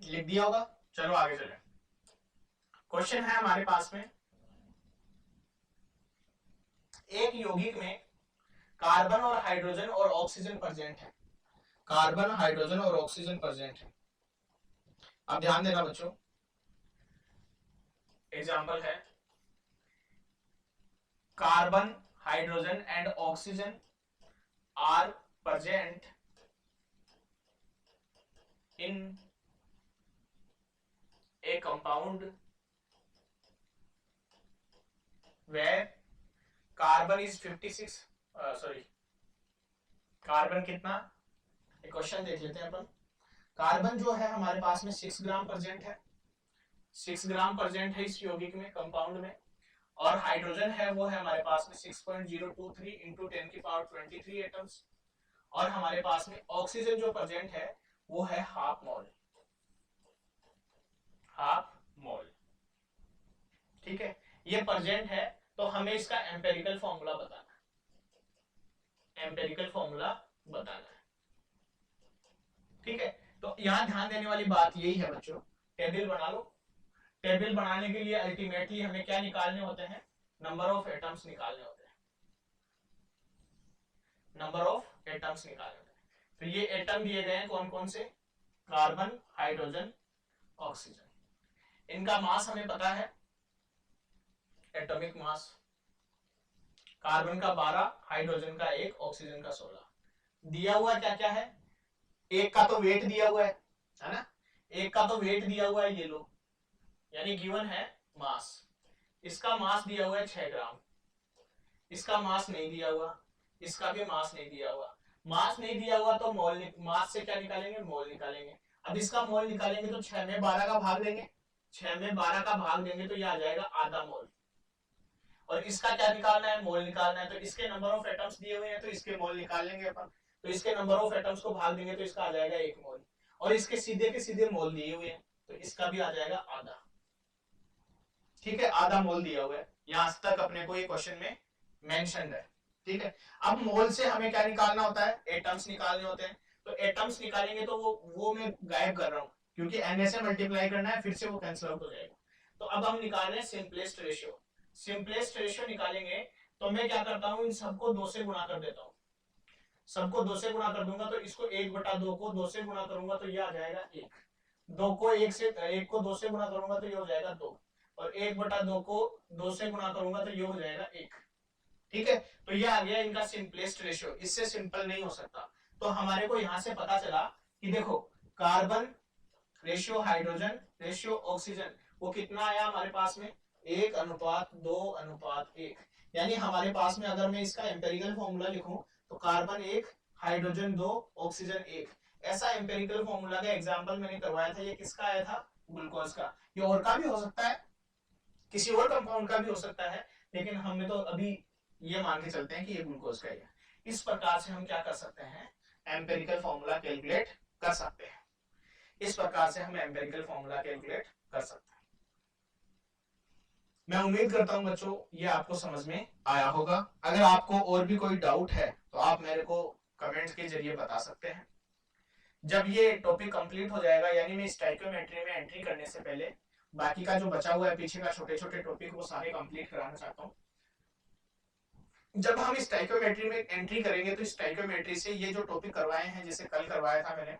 लिख दिया होगा, चलो आगे चले। क्वेश्चन है हमारे पास में, एक यौगिक में कार्बन और हाइड्रोजन और ऑक्सीजन प्रेजेंट है, कार्बन, हाइड्रोजन और ऑक्सीजन प्रेजेंट है। अब ध्यान देना बच्चों, एग्जांपल है carbon, hydrogen and oxygen are present in a compound where carbon is 56 carbon कितना, एक क्वेश्चन देख लेते हैं अपन। कार्बन जो है हमारे पास में 6 ग्राम प्रेजेंट है, 6 ग्राम प्रेजेंट है इस यौगिक में, कंपाउंड में। और हाइड्रोजन है वो है हमारे पास में 6.023 इंटू 10⁻23 एटम्स। और हमारे पास में ऑक्सीजन जो प्रेजेंट है वो है हाफ मोल, हाफ मोल। ठीक है, ये प्रेजेंट है, तो हमें इसका एम्पेरिकल फॉर्मूला बताना है, एम्पेरिकल फॉर्मूला बताना है। ठीक है, तो यहां ध्यान देने वाली बात यही है बच्चों, टेबल बना लो। टेबल बनाने के लिए अल्टीमेटली हमें क्या निकालने होते हैं, नंबर ऑफ एटम्स निकालने होते हैं, नंबर ऑफ एटम्स निकालने होते हैं। तो ये एटम दिए गए हैं कौन कौन से, कार्बन, हाइड्रोजन, ऑक्सीजन। इनका मास हमें पता है, एटॉमिक मास, कार्बन का 12, हाइड्रोजन का 1, ऑक्सीजन का 16। दिया हुआ क्या क्या है, एक का तो वेट दिया हुआ है ना, एक का तो वेट दिया हुआ है, ये लो, यानी गिवन है मास। इसका मास दिया हुआ है 6 ग्राम, इसका मास नहीं दिया हुआ, इसका भी मास नहीं दिया हुआ। मास नहीं दिया हुआ तो मोल, मास से क्या निकालेंगे, मोल निकालेंगे। अब इसका मोल निकालेंगे तो 6 में 12 का भाग देंगे, 6 में 12 का भाग देंगे तो ये आ जाएगा आधा मोल। और इसका क्या निकालना है, मोल निकालना है, तो इसके नंबर ऑफ एटम्स दिए हुए हैं तो इसके मोल निकाल लेंगे अपन। तो इसके नंबर ऑफ एटम्स को भाग देंगे तो इसका आ जाएगा 1 मोल, और इसके सीधे के सीधे मोल दिए हुए हैं तो इसका भी आ जाएगा आधा। ठीक है, आधा मोल दिया हुआ है, यहां तक अपने को ये क्वेश्चन में मेंशन है। ठीक है, अब मोल से हमें क्या निकालना होता है, एटम्स निकालने होते हैं। तो एटम्स निकालेंगे तो वो मैं गायब कर रहा हूं, क्योंकि एन से मल्टीप्लाई करना है, फिर से वो कैंसिल आउट हो जाएगा। तो अब हम निकाल रहे हैं सिंपलेस्ट रेशियो। सिंपलेस्ट रेशियो निकालेंगे तो मैं क्या करता हूं, इन सबको 2 से गुणा कर देता हूं। सबको 2 से गुणा कर दूंगा तो इसको 1/2 को 2 से गुणा करूंगा तो ये आ जाएगा 1। 2 को 1 को 2 से गुणा करूंगा तो ये हो जाएगा 2, और 1/2 को 2 से गुणा करूंगा तो ये हो जाएगा 1। ठीक है, तो ये आ गया इनका सिंपलेस्ट रेशियो, इससे सिंपल नहीं हो सकता। तो हमारे को यहां से पता चला कि देखो carbon ratio hydrogen ratio oxygen वो कितना आया हमारे पास में, 1:2:1। यानी हमारे पास में अगर मैं इसका एम्पेरिकल फॉर्मूला लिखूं तो कार्बन 1, हाइड्रोजन 2, ऑक्सीजन 1। ऐसा एम्पेरिकल फॉर्मूला का एग्जांपल मैंने करवाया था, ये किसका आया था, ग्लूकोज का। ये और का भी हो सकता है, किसी और कंपाउंड का भी हो सकता है, लेकिन हमें तो अभी ये मान के चलते हैं कि ये ग्लूकोज का ही है। इस प्रकार से हम क्या कर सकते हैं, एम्पेरिकल फॉर्मूला कैलकुलेट कर सकते हैं। इस प्रकार से हम एम्पेरिकल फॉर्मूला कैलकुलेट कर सकते हैं। मैं उम्मीद करता हूं बच्चों ये आपको समझ में आया होगा। अगर आपको और भी कोई डाउट है तो आप मेरे को कमेंट के जरिए बता सकते हैं। जब ये टॉपिक कंप्लीट हो जाएगा, यानी मैं स्टोइकियोमेट्री में एंट्री करने से पहले बाकी का जो बचा हुआ है पीछे का छोटे छोटे टॉपिक वो सारे कंप्लीट कराना चाहता हूँ। जब हम स्टोइकियोमेट्री में एंट्री करेंगे तो स्टोइकियोमेट्री से ये जो टॉपिक करवाए हैं, जैसे कल करवाया था मैंने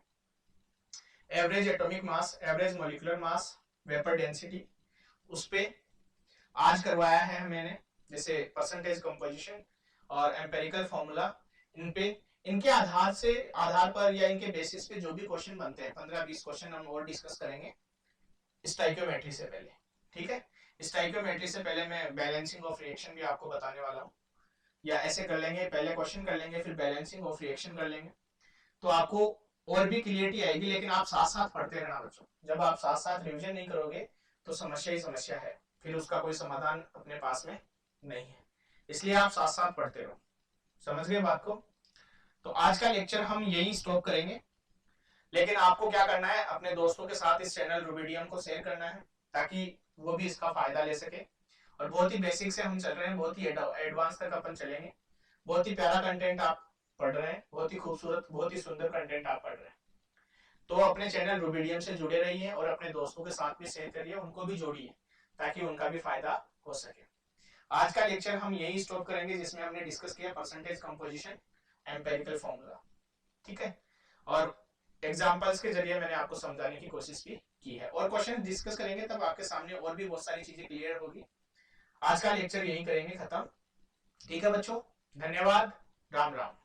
average atomic mass, average molecular mass, vapour density, उस पे आज करवाया है मैंने जैसे परसेंटेज कंपोजिशन और एम्पेरिकल फॉर्मूला। इन पे इनके आधार पर या इनके बेसिस पे जो भी क्वेश्चन बनते हैं 15-20 क्वेश्चन हम और डिस्कस करेंगे स्टोइकियोमेट्री से पहले। ठीक है, स्टोइकियोमेट्री से पहले मैं बैलेंसिंग ऑफ रिएक्शन भी आपको बताने वाला हूँ, या ऐसे कर लेंगे, पहले क्वेश्चन कर लेंगे फिर बैलेंसिंग ऑफ रिएक्शन कर लेंगे, तो आपको और भी क्लियरिटी आएगी। लेकिन आप साथ साथ पढ़ते रहना बच्चों, जब आप साथ साथ रिविजन नहीं करोगे तो समस्या ही समस्या है, फिर उसका कोई समाधान अपने पास में नहीं है। इसलिए आप साथ साथ पढ़ते रहो। समझ गए बात को? तो आज का लेक्चर हम यही स्टॉप करेंगे, लेकिन आपको क्या करना है, अपने दोस्तों के साथ इस चैनल रूबिडियम को शेयर करना है ताकि वो भी इसका फायदा ले सके। और बहुत ही बेसिक से हम चल रहे हैं, बहुत ही एडवांस तक अपन चलेंगे। बहुत ही प्यारा कंटेंट आप पढ़ रहे हैं, बहुत ही खूबसूरत, बहुत ही सुंदर कंटेंट आप पढ़ रहे हैं। तो अपने चैनल रूबिडियम से जुड़े रहिए और अपने दोस्तों के साथ भी शेयर करिए, उनको भी जोड़िए ताकि उनका भी फायदा हो सके। आज का लेक्चर हम यही स्टॉप करेंगे जिसमें हमने डिस्कस किया परसेंटेज कंपोजिशन, एम्पेरिकल फॉर्मूला। ठीक है, और एग्जांपल्स के जरिए मैंने आपको समझाने की कोशिश भी की है, और क्वेश्चन डिस्कस करेंगे तब आपके सामने और भी बहुत सारी चीजें क्लियर होगी। आज का लेक्चर यही करेंगे खत्म। ठीक है बच्चों, धन्यवाद, राम राम।